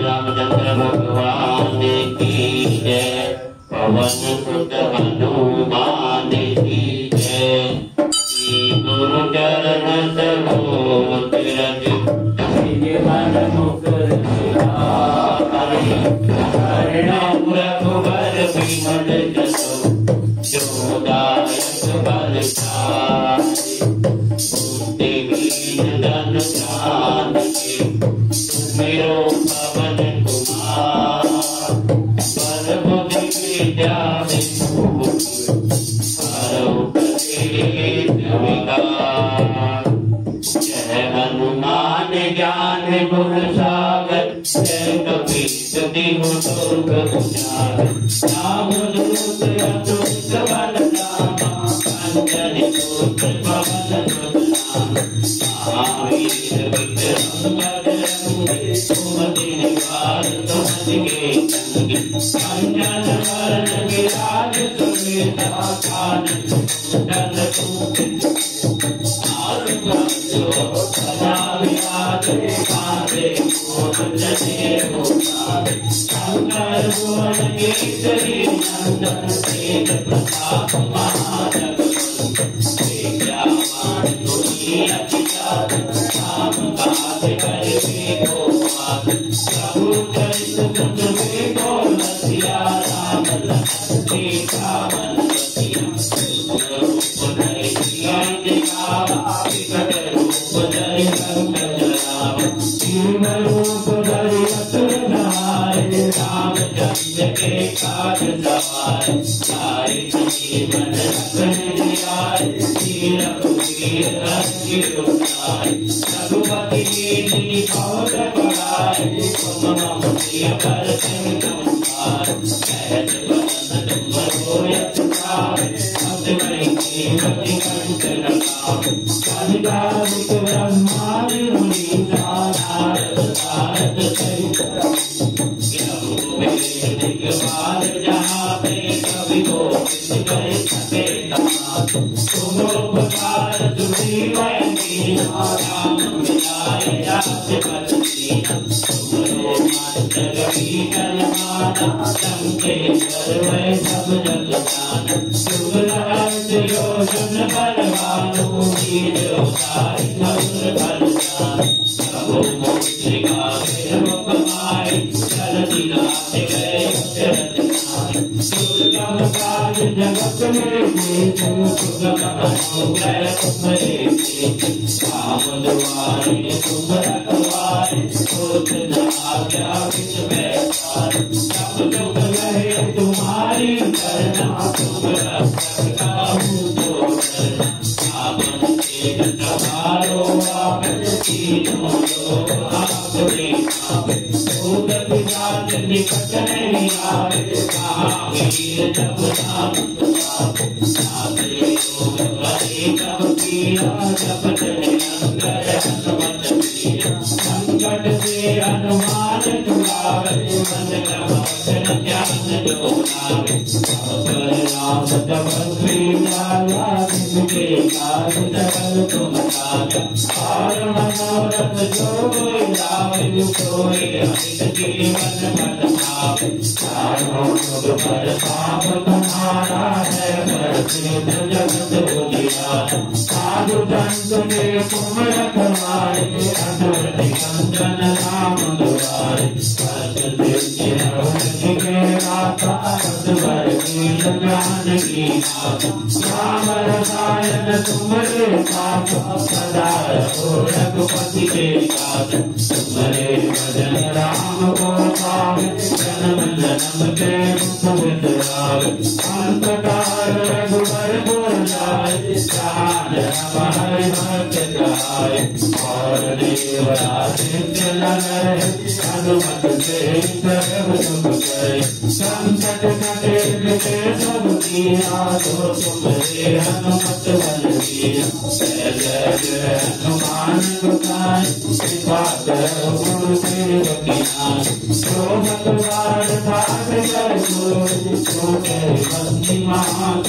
रामचंद्र भगवान की जय, पवन सुत हनुमान की जय। गुरु चरण सरोज रज मन मुकुर सुधारि, करुणापुर रघुबर विमल जसु, जो दायक बलशाली। बुद्धिहीन धन जानकी, मेरो पवन कुमार। पर बुद्धि विद्या विभूति, हरौ कलेश विकार। जय हनुमान ज्ञान गुण सागर, जय कपीस तिहु लोक उजागर। राम दूत अतुलित बल धामा, अंजनी पुत्र पवन सुत नामा। महावीर विक्रम बजरंगी, सुमति निवार तुमति के संगी। अंजन वरन विराज सुबेसा, कानन कुंडल कुंचित। सदा विराजे कांधे, मूल जनेऊ साधे। शंकर भुवन केसरी नंदन, तेज प्रताप महाजगवंदन। विद्यावान गुणी अति चातुर, राम काज करिबे को आतुर। प्रभु चरित सुनबे को रसिया, राम लखन सीता मन बसिया। रूप धरि सिया दिखावा, विकट रूप धरि संकट जरावा। दीन रूप धरि असुर सहारे, रामचंद्र के काज सवारे। सारे जीवन रखन जियारे, रघुवीर हर्षि उतारे। रघुपति कीन्हि बहुत बड़ाई, तुम मम प्रिय भरत तुम्हारे। सहज वदन तुम यश गावे, अस वै मति कंठ लगावे। अधिकारिक ब्रह्मादि मुनीसा, नारद सारद सहित दिग्पाल जहाँ पे, कवि कोविद कहि सके कहाते। तुम उपकार सुग्रीव कीन्हा, राम मिलाए राजपद दीन्हा। तुमरो मंत्र कीर्तन माना, लंकेश्वर वै सब जग जाना। शुभ सहस्र योजन बलवानु, वीर उतारि मधुर फल जानु। प्रभु मुद्रिका विरम कमाई, चलति नाथ गए अचरज नाहि। दुर्गम काज जगत में जेतु, सुगम अनुग्रह तुम्हरे तेजु। राम दुआरे तुम रखवारे, होत न आज्ञा बिच बैठारे। सब जुग रहे तुम्हारी करना, तुम रक्षक काहू को डरना। आपन तेज सवारो आपन, तीनों लोक आपने आपे। भूत पिशाच निकट नहीं आवे, महावीर जब नाम सुनावे। नाथे रोग हरे कब पीरा, जपत निरंतर हनुमत वीरा। संकट से हनुमान छुड़ावे, मन क्रम वचन ध्यान जो लावे। पर राम तपस्वी लाला, जिनके काज सकल तुम साजा। और मनोरथ जो कोई लावे, सोई अमित जीवन फल पावे। चारों युग प्रताप तुम्हारा है, प्रसिद्ध जगत उजियारा। साधु संत के तुम रखवारे, असुर निकंदन राम दुआरे। के राता, रघुबर कीन्ह ज्ञान की नाथ। राम रसायन तुमरे साथ, सदा रहो रघुपति के साथ। तुम्हारे भजन राम को पावे, जन्म जन्म के दुख बिसरावे। अंत काल रघुबर पुर जाए, जहाँ जन्म हरि भक्त कहाए। और देवता सिद्ध न रहे, हनुमत से सर्व सुख करे। संकट कटे मिटे सब कीना, तो तुम्हारे हनुमत बल दीना। जय जय हनुमान। नाय कृपा करो गुरुदेव की नाय जो मतवार ठाट कर जो तेरे बंदी मान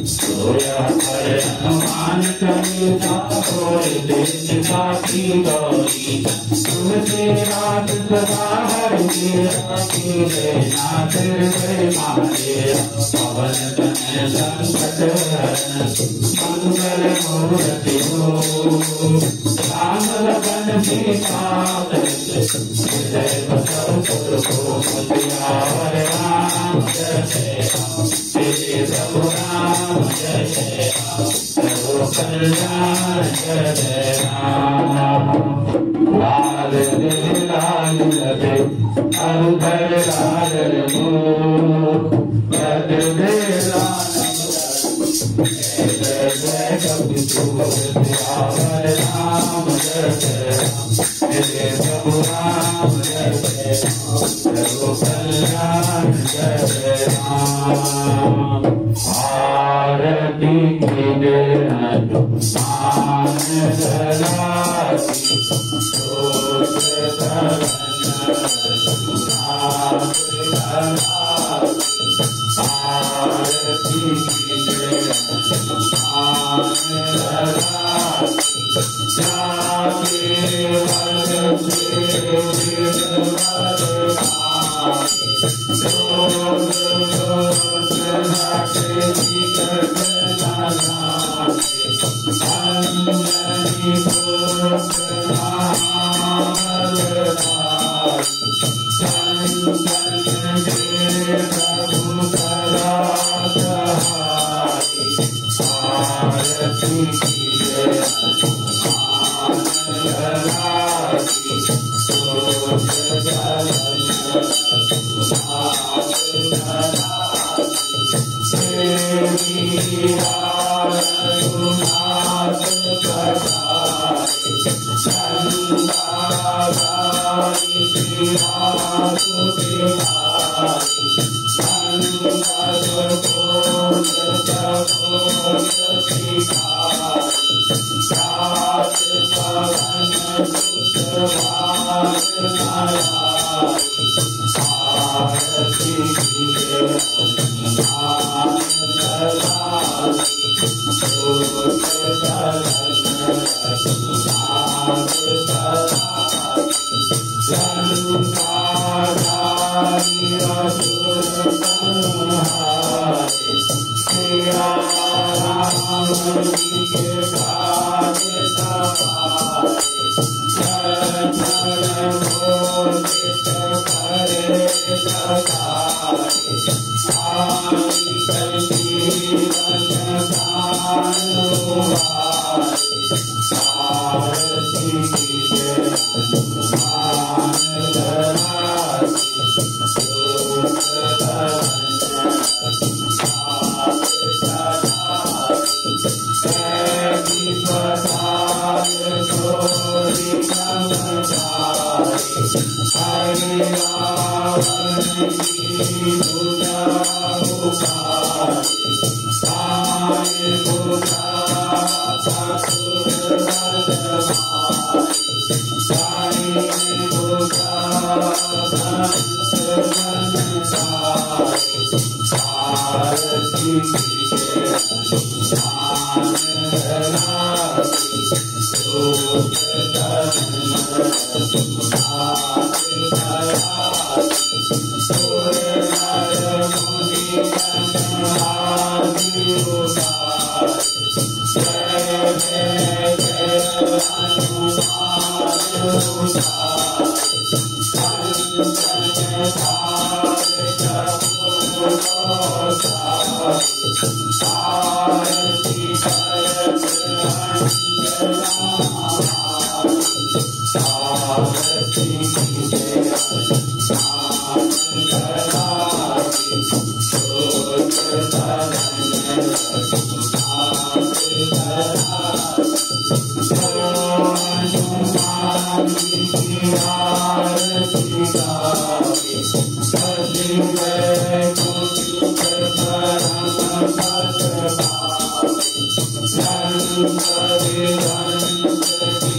सोया पर हनुमान चलीसा होए देश साथी गौरी तुमसे रात सदा हर मेरे नाथ हृदय मारे पवन तनय संकट हरण मंगल मूर्ति हो राम लगन सीता हृदय बसव पुरखोपति आवर राम जय राम तेरे प्रभु राम जय राम सर्व कल्याण जय राम लाल लाल लगे अंधर लाल जय जय कपि आवर राम जय राम मेरे प्रभु राम जय सर्व कल्याण जय राम आरती की जय मान दलाती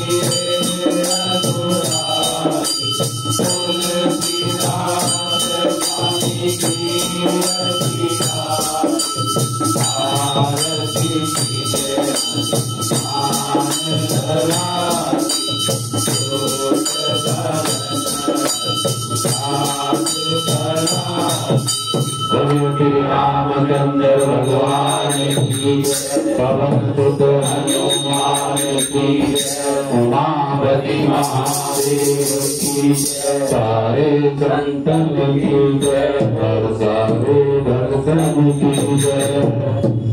Hare श्री रामचंद्र भगवान की पवन सुत हनुमान की उमापति महादेव की सारे संतन की जय और सारे भक्तन की जय।